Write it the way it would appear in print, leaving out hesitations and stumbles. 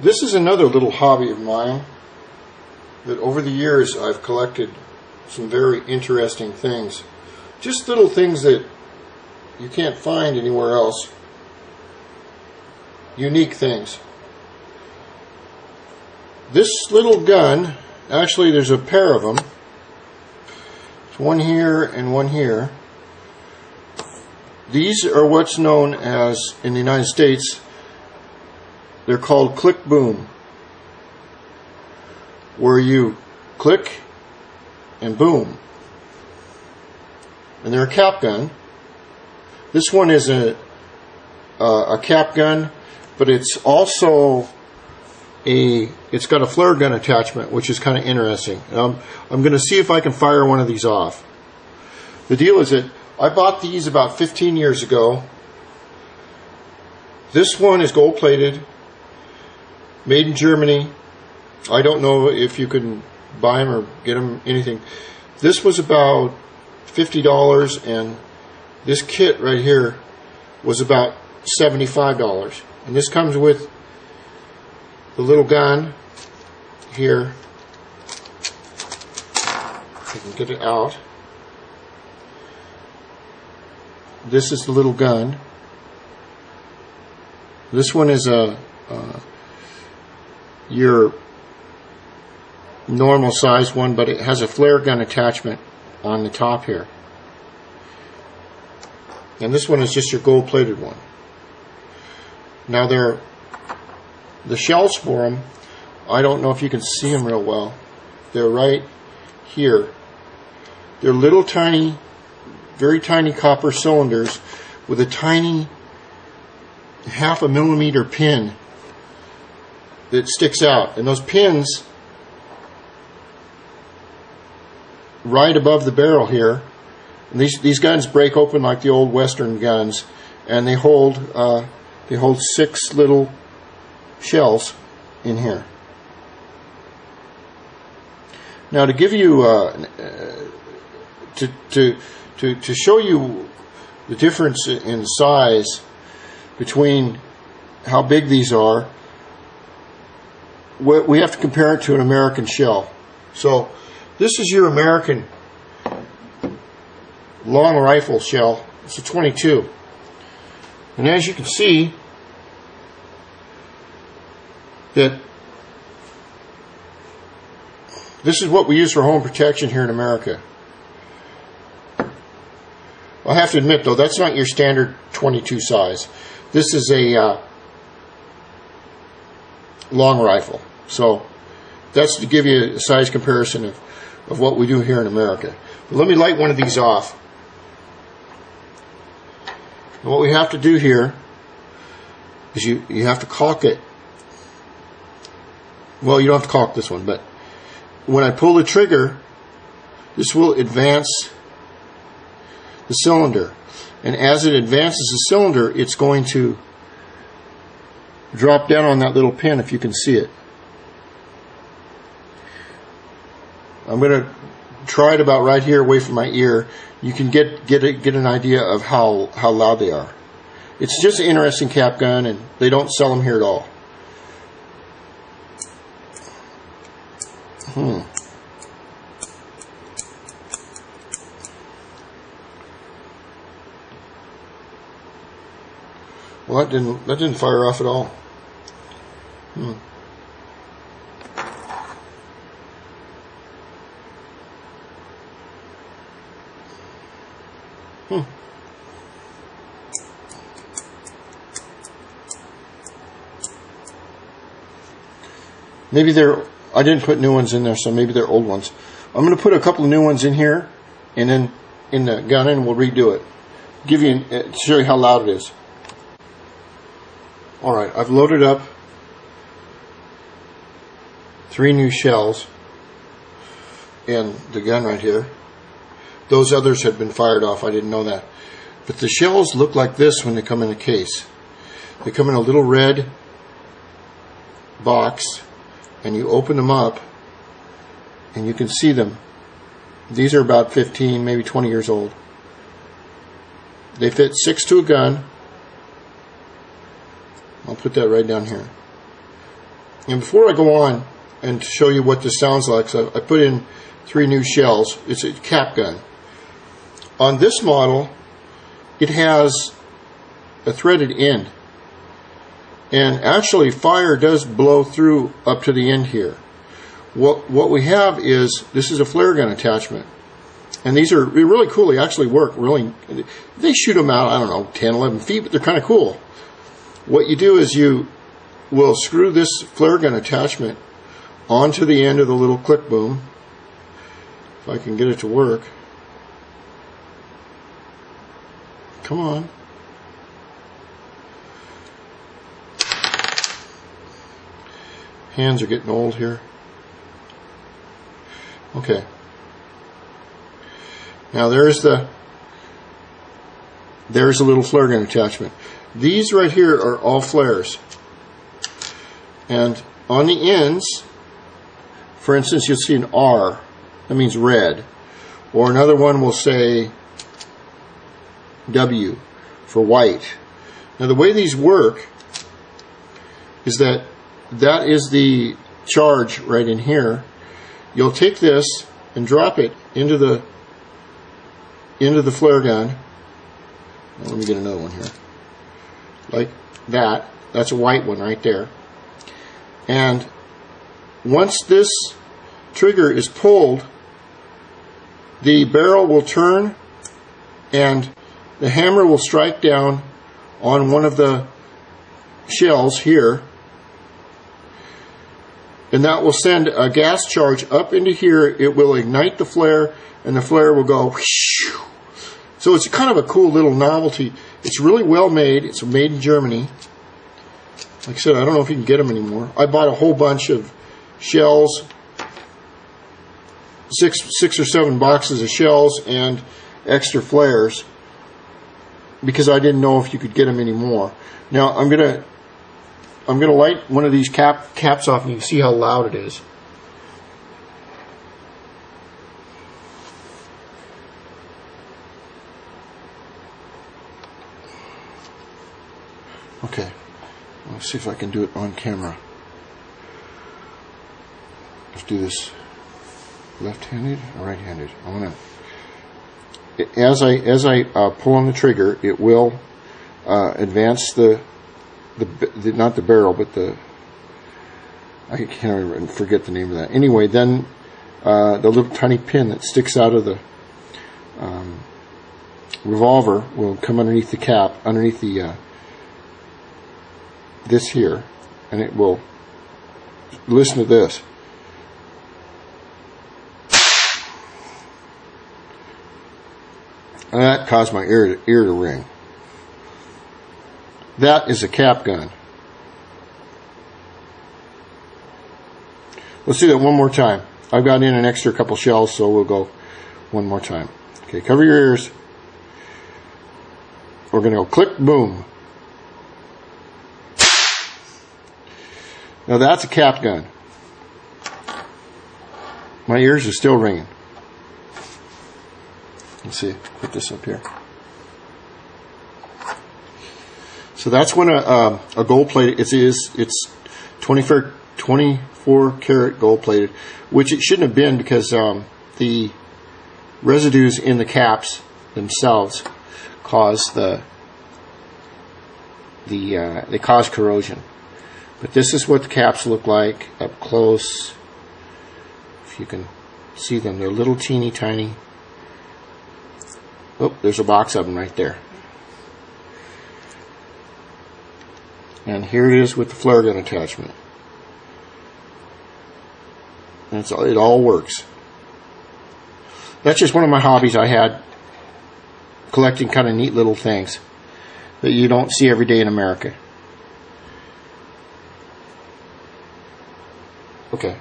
This is another little hobby of mine that over the years I've collected some very interesting things. Just little things that you can't find anywhere else. Unique things. This little gun, actually there's a pair of them. There's one here and one here. These are what's known as, in the United States, they're called click boom, where you click and boom. And they're a cap gun. This one is a cap gun, but it's also it's got a flare gun attachment, which is kind of interesting. I'm going to see if I can fire one of these off. The deal is that I bought these about 15 years ago. This one is gold plated, made in Germany. I don't know if you can buy them or get them anything. This was about $50, and this kit right here was about $75. And this comes with the little gun here. If I can get it out. This is the little gun. This one is your normal size one, but it has a flare gun attachment on the top here. And this one is just your gold plated one. Now the shells for them, I don't know if you can see them real well. They're right here. They're little tiny, very tiny copper cylinders with a tiny 1/2 millimeter pin that sticks out. And those pins right above the barrel here, and these guns break open like the old Western guns, and they hold 6 little shells in here. Now, to give you to show you the difference in size between how big these are, we have to compare it to an American shell. So this is your American long rifle shell. It's a 22. And as you can see, that this is what we use for home protection here in America. I have to admit, though, that's not your standard 22 size. This is a long rifle. So that's to give you a size comparison of what we do here in America. But let me light one of these off. And what we have to do here is you have to caulk it. Well, you don't have to caulk this one, but when I pull the trigger, this will advance the cylinder. And as it advances the cylinder, it's going to drop down on that little pin, if you can see it. I'm going to try it about right here away from my ear. You can get an idea of how loud they are. It's just an interesting cap gun, and they don't sell them here at all. Well, that didn't fire off at all. Maybe I didn't put new ones in there, so maybe they're old ones. I'm going to put a couple of new ones in here, and then in the gun, and we'll redo it. Show you how loud it is. Alright, I've loaded up 3 new shells in the gun right here. Those others had been fired off, I didn't know that. But the shells look like this when they come in a case. They come in a little red box, and you open them up, and you can see them. These are about 15, maybe 20 years old. They fit 6 to a gun. I'll put that right down here. And before I go on and show you what this sounds like, so I put in 3 new shells. It's a cap gun. On this model, it has a threaded end. And actually, fire does blow through up to the end here. What we have is, this is a flare gun attachment. And these are really cool. They actually work really. They shoot them out, I don't know, 10, 11 feet, but they're kind of cool. What you do is you will screw this flare gun attachment onto the end of the little click boom. If I can get it to work. Come on. Hands are getting old here. Okay. Now there's a little flare gun attachment. These right here are all flares. And on the ends, for instance, you'll see an R. That means red. Or another one will say W for white. Now the way these work is that is the charge right in here. You'll take this and drop it into the flare gun. Let me get another one here. Like that. That's a white one right there. And once this trigger is pulled, the barrel will turn and the hammer will strike down on one of the shells here, and that will send a gas charge up into here. It will ignite the flare, and the flare will go whoosh. So it's kind of a cool little novelty. It's really well made. It's made in Germany. Like I said, I don't know if you can get them anymore. I bought a whole bunch of shells, six or 7 boxes of shells and extra flares, because I didn't know if you could get them anymore. Now I'm gonna light one of these caps off, and you can see how loud it is. Okay, let's see if I can do it on camera. Let's do this left-handed or right-handed. I want to. As I pull on the trigger, it will advance the not the barrel, but I can't even forget the name of that. Anyway, then the little tiny pin that sticks out of the revolver will come underneath the cap, underneath the this here, and it will. Listen to this. And that caused my ear to ring. That is a cap gun. Let's do that one more time. I've got in an extra couple shells, so we'll go one more time. Okay, cover your ears. We're going to go click, boom. Now that's a cap gun. My ears are still ringing. Let's see, put this up here. So that's when a gold plated, it's 24 karat gold plated, which it shouldn't have been, because the residues in the caps themselves cause they cause corrosion. But this is what the caps look like up close. If you can see them, they're little teeny tiny. Oh, there's a box of them right there. And here it is with the flare gun attachment. And it all works. That's just one of my hobbies I had, collecting kind of neat little things that you don't see every day in America. Okay.